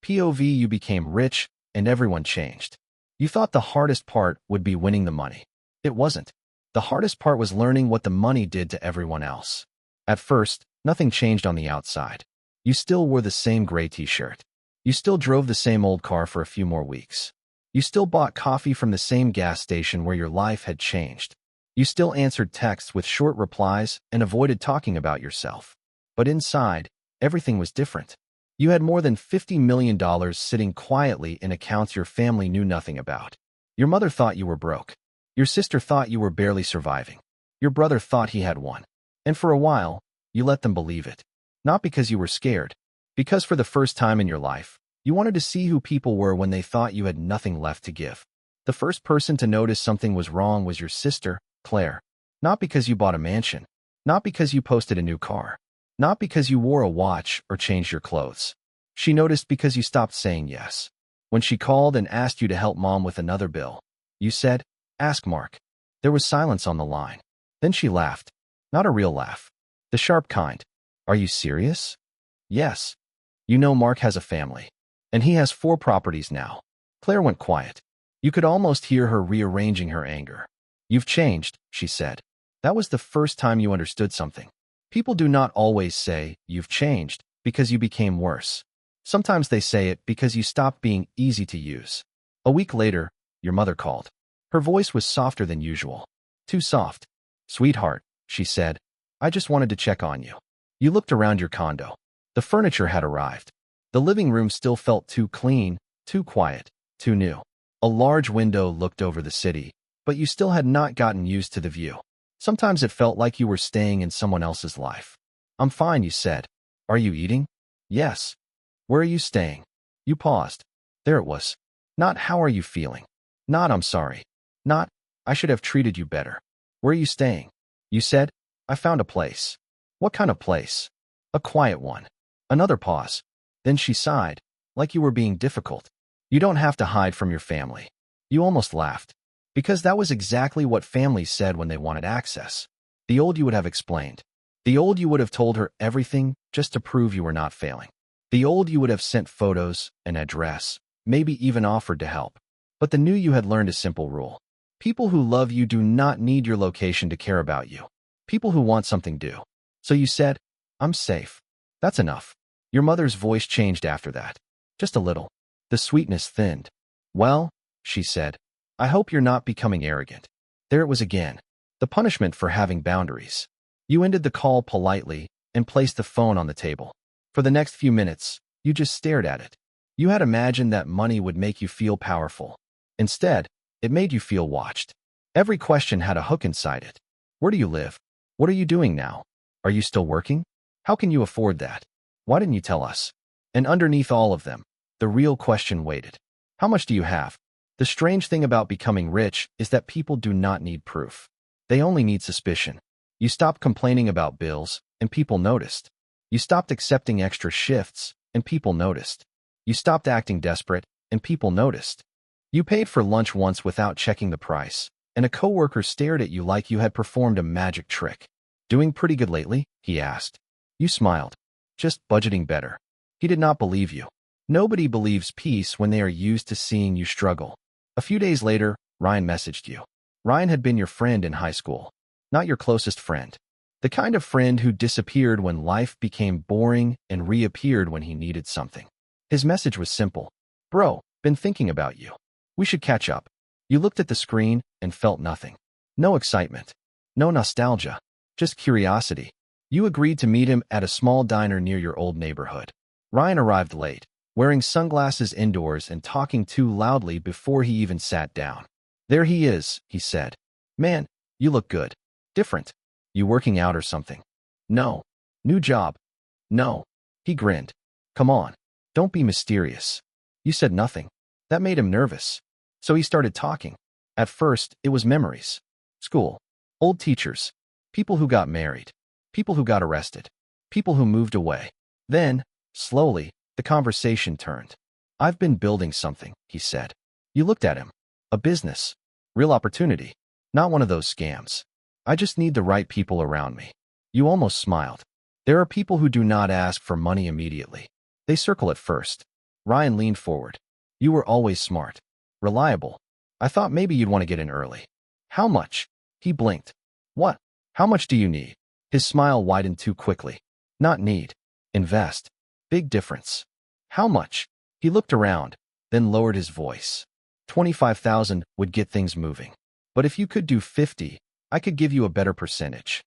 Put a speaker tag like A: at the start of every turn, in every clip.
A: POV, you became rich, and everyone changed. You thought the hardest part would be winning the money. It wasn't. The hardest part was learning what the money did to everyone else. At first, nothing changed on the outside. You still wore the same gray t-shirt. You still drove the same old car for a few more weeks. You still bought coffee from the same gas station where your life had changed. You still answered texts with short replies and avoided talking about yourself. But inside, everything was different. You had more than $50 million sitting quietly in accounts your family knew nothing about. Your mother thought you were broke. Your sister thought you were barely surviving. Your brother thought he had won. And for a while, you let them believe it. Not because you were scared, because for the first time in your life, you wanted to see who people were when they thought you had nothing left to give. The first person to notice something was wrong was your sister, Claire. Not because you bought a mansion. Not because you posted a new car. Not because you wore a watch or changed your clothes. She noticed because you stopped saying yes. When she called and asked you to help mom with another bill, you said, "Ask Mark." There was silence on the line. Then she laughed. Not a real laugh. The sharp kind. "Are you serious?" "Yes. You know Mark has a family. And he has 4 properties now." Claire went quiet. You could almost hear her rearranging her anger. "You've changed," she said. That was the first time you understood something. People do not always say, "You've changed," because you became worse. Sometimes they say it because you stopped being easy to use. A week later, your mother called. Her voice was softer than usual. Too soft. "Sweetheart," she said, "I just wanted to check on you." You looked around your condo. The furniture had arrived. The living room still felt too clean, too quiet, too new. A large window looked over the city, but you still had not gotten used to the view. Sometimes it felt like you were staying in someone else's life. "I'm fine," you said. "Are you eating?" "Yes." "Where are you staying?" You paused. There it was. Not "How are you feeling?" Not "I'm sorry." Not "I should have treated you better." "Where are you staying?" You said, "I found a place." "What kind of place?" "A quiet one." Another pause. Then she sighed, like you were being difficult. "You don't have to hide from your family." You almost laughed. Because that was exactly what families said when they wanted access. The old you would have explained. The old you would have told her everything just to prove you were not failing. The old you would have sent photos, an address, maybe even offered to help. But the new you had learned a simple rule. People who love you do not need your location to care about you. People who want something do. So you said, "I'm safe." That's enough. Your mother's voice changed after that. Just a little. The sweetness thinned. "Well," she said, "I hope you're not becoming arrogant." There it was again. The punishment for having boundaries. You ended the call politely and placed the phone on the table. For the next few minutes, you just stared at it. You had imagined that money would make you feel powerful. Instead, it made you feel watched. Every question had a hook inside it. Where do you live? What are you doing now? Are you still working? How can you afford that? Why didn't you tell us? And underneath all of them, the real question waited. How much do you have? The strange thing about becoming rich is that people do not need proof. They only need suspicion. You stopped complaining about bills, and people noticed. You stopped accepting extra shifts, and people noticed. You stopped acting desperate, and people noticed. You paid for lunch once without checking the price, and a coworker stared at you like you had performed a magic trick. "Doing pretty good lately?" he asked. You smiled. "Just budgeting better." He did not believe you. Nobody believes peace when they are used to seeing you struggle. A few days later, Ryan messaged you. Ryan had been your friend in high school, not your closest friend. The kind of friend who disappeared when life became boring and reappeared when he needed something. His message was simple. "Bro, been thinking about you. We should catch up." You looked at the screen and felt nothing. No excitement. No nostalgia. Just curiosity. You agreed to meet him at a small diner near your old neighborhood. Ryan arrived late, wearing sunglasses indoors and talking too loudly before he even sat down. "There he is," he said. "Man, you look good. Different. You working out or something?" "No." "New job?" "No." He grinned. "Come on. Don't be mysterious." You said nothing. That made him nervous. So he started talking. At first, it was memories. School. Old teachers. People who got married. People who got arrested. People who moved away. Then, slowly, the conversation turned. "I've been building something," he said. You looked at him. "A business. Real opportunity. Not one of those scams. I just need the right people around me." You almost smiled. There are people who do not ask for money immediately. They circle it first. Ryan leaned forward. You were always smart. Reliable. I thought maybe you'd want to get in early. How much? He blinked. What? How much do you need? His smile widened too quickly. Not need. Invest. Big difference. How much? He looked around, then lowered his voice. 25,000 would get things moving. But if you could do 50, I could give you a better percentage.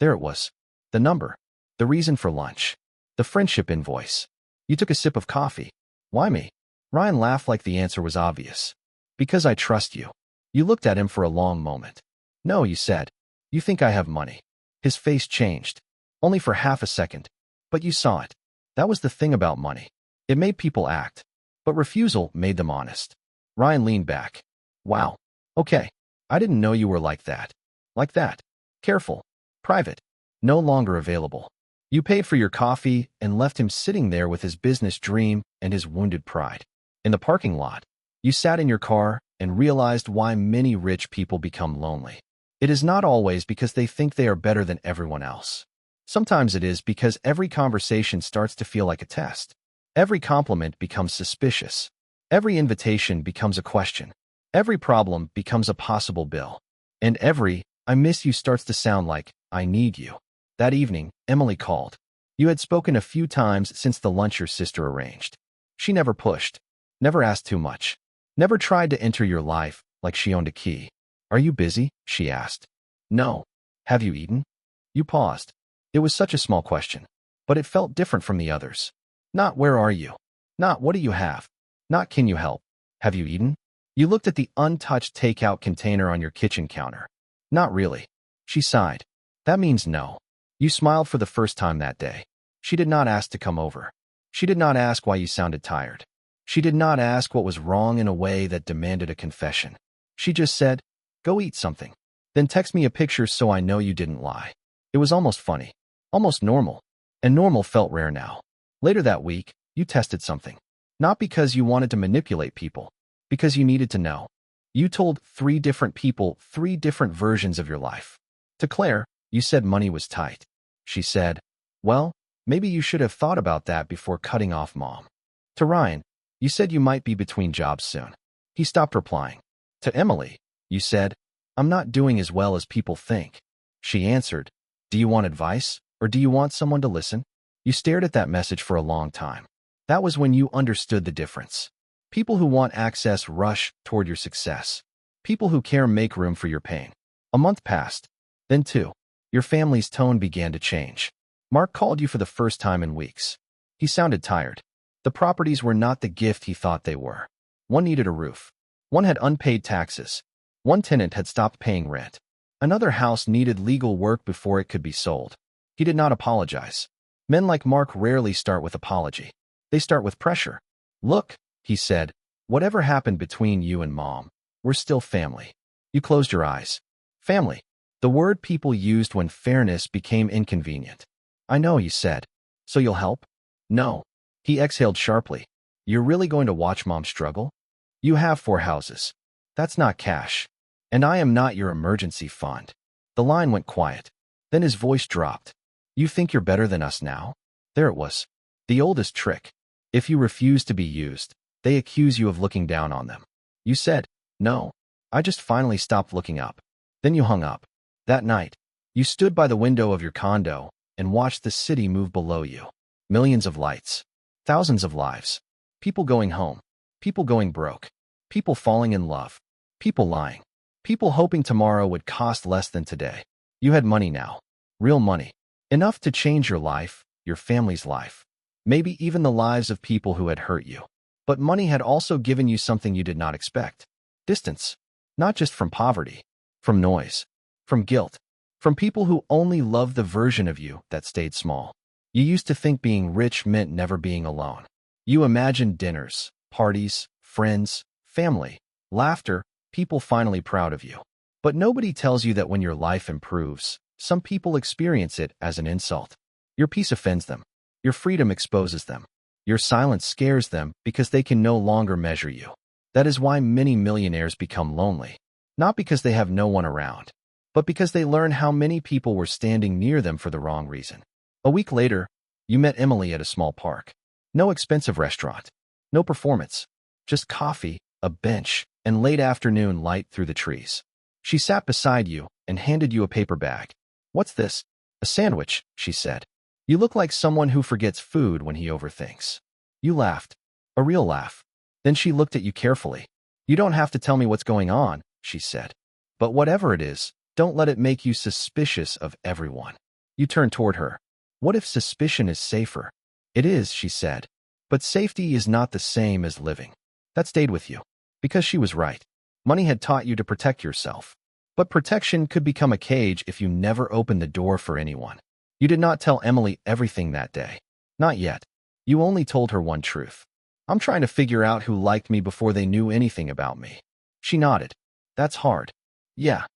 A: There it was. The number. The reason for lunch. The friendship invoice. You took a sip of coffee. Why me? Ryan laughed like the answer was obvious. Because I trust you. You looked at him for a long moment. No, you said. You think I have money. His face changed. Only for half a second. But you saw it. That was the thing about money. It made people act. But refusal made them honest. Ryan leaned back. Wow. Okay. I didn't know you were like that. Like that. Careful. Private. No longer available. You paid for your coffee and left him sitting there with his business dream and his wounded pride. In the parking lot, you sat in your car and realized why many rich people become lonely. It is not always because they think they are better than everyone else. Sometimes it is because every conversation starts to feel like a test. Every compliment becomes suspicious. Every invitation becomes a question. Every problem becomes a possible bill. And every "I miss you" starts to sound like "I need you." That evening, Emily called. You had spoken a few times since the lunch your sister arranged. She never pushed. Never asked too much. Never tried to enter your life like she owned a key. Are you busy? She asked. No. Have you eaten? You paused. It was such a small question, but it felt different from the others. Not where are you? Not what do you have? Not can you help? Have you eaten? You looked at the untouched takeout container on your kitchen counter. Not really. She sighed. That means no. You smiled for the first time that day. She did not ask to come over. She did not ask why you sounded tired. She did not ask what was wrong in a way that demanded a confession. She just said, go eat something. Then text me a picture so I know you didn't lie. It was almost funny. Almost normal. And normal felt rare now. Later that week, you tested something. Not because you wanted to manipulate people. Because you needed to know. You told 3 different people 3 different versions of your life. To Claire, you said money was tight. She said, well, maybe you should have thought about that before cutting off mom. To Ryan, you said you might be between jobs soon. He stopped replying. To Emily, you said, I'm not doing as well as people think. She answered, do you want advice, or do you want someone to listen? You stared at that message for a long time. That was when you understood the difference. People who want access rush toward your success. People who care make room for your pain. A month passed. Then 2. Your family's tone began to change. Mark called you for the first time in weeks. He sounded tired. The properties were not the gift he thought they were. One needed a roof. One had unpaid taxes. One tenant had stopped paying rent. Another house needed legal work before it could be sold. He did not apologize. Men like Mark rarely start with apology. They start with pressure. Look, he said, whatever happened between you and mom, we're still family. You closed your eyes. Family. The word people used when fairness became inconvenient. I know, you said. So you'll help? No. He exhaled sharply. You're really going to watch mom struggle? You have 4 houses. That's not cash. And I am not your emergency fund. The line went quiet. Then his voice dropped. You think you're better than us now? There it was. The oldest trick. If you refuse to be used, they accuse you of looking down on them. You said, no. I just finally stopped looking up. Then you hung up. That night, you stood by the window of your condo and watched the city move below you. Millions of lights. Thousands of lives. People going home. People going broke. People falling in love. People lying. People hoping tomorrow would cost less than today. You had money now. Real money. Enough to change your life, your family's life. Maybe even the lives of people who had hurt you. But money had also given you something you did not expect. Distance. Not just from poverty. From noise. From guilt. From people who only loved the version of you that stayed small. You used to think being rich meant never being alone. You imagined dinners, parties, friends, family, laughter, people finally proud of you. But nobody tells you that when your life improves, some people experience it as an insult. Your peace offends them. Your freedom exposes them. Your silence scares them because they can no longer measure you. That is why many millionaires become lonely. Not because they have no one around, but because they learn how many people were standing near them for the wrong reason. A week later, you met Emily at a small park. No expensive restaurant. No performance. Just coffee, a bench, and late afternoon light through the trees. She sat beside you and handed you a paper bag. "What's this?" "A sandwich," she said. "You look like someone who forgets food when he overthinks." You laughed. A real laugh. Then she looked at you carefully. "You don't have to tell me what's going on," she said. "But whatever it is, don't let it make you suspicious of everyone." You turned toward her. "What if suspicion is safer?" "It is," she said. "But safety is not the same as living." That stayed with you. Because she was right. Money had taught you to protect yourself. But protection could become a cage if you never opened the door for anyone. You did not tell Emily everything that day. Not yet. You only told her one truth. "I'm trying to figure out who liked me before they knew anything about me." She nodded. "That's hard." "Yeah,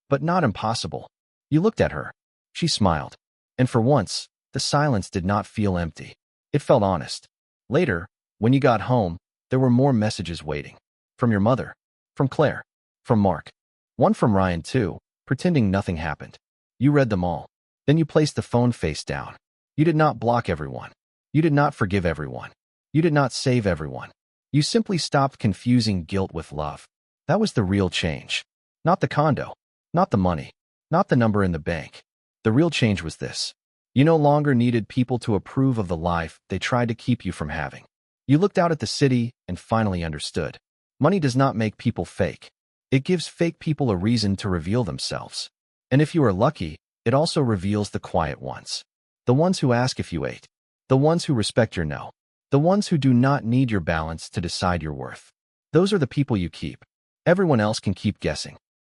A: but not impossible." You looked at her. She smiled. And for once, the silence did not feel empty. It felt honest. Later, when you got home, there were more messages waiting. From your mother. From Claire. From Mark. One from Ryan too, pretending nothing happened. You read them all. Then you placed the phone face down. You did not block everyone. You did not forgive everyone. You did not save everyone. You simply stopped confusing guilt with love. That was the real change. Not the condo. Not the money. Not the number in the bank. The real change was this. You no longer needed people to approve of the life they tried to keep you from having. You looked out at the city and finally understood. Money does not make people fake. It gives fake people a reason to reveal themselves. And if you are lucky, it also reveals the quiet ones. The ones who ask if you ate. The ones who respect your no. The ones who do not need your balance to decide your worth. Those are the people you keep. Everyone else can keep guessing.